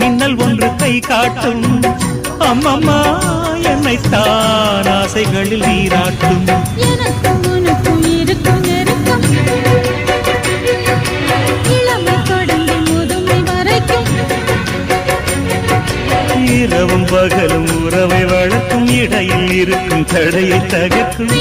மின்னல் ஒன்று கை காட்டும் அம்மம்மா என்னைத்தான் ஆசைகளில் நீராட்டும் எனக்கும் உனக்கும் இருக்கும் நெருக்கம் இளமை தொடங்கி முதுமை வரைக்கும் இரவும் பகலும் உறவை வளர்க்கும் இடையில் இருக்கும் தடையை தகர்க்கும்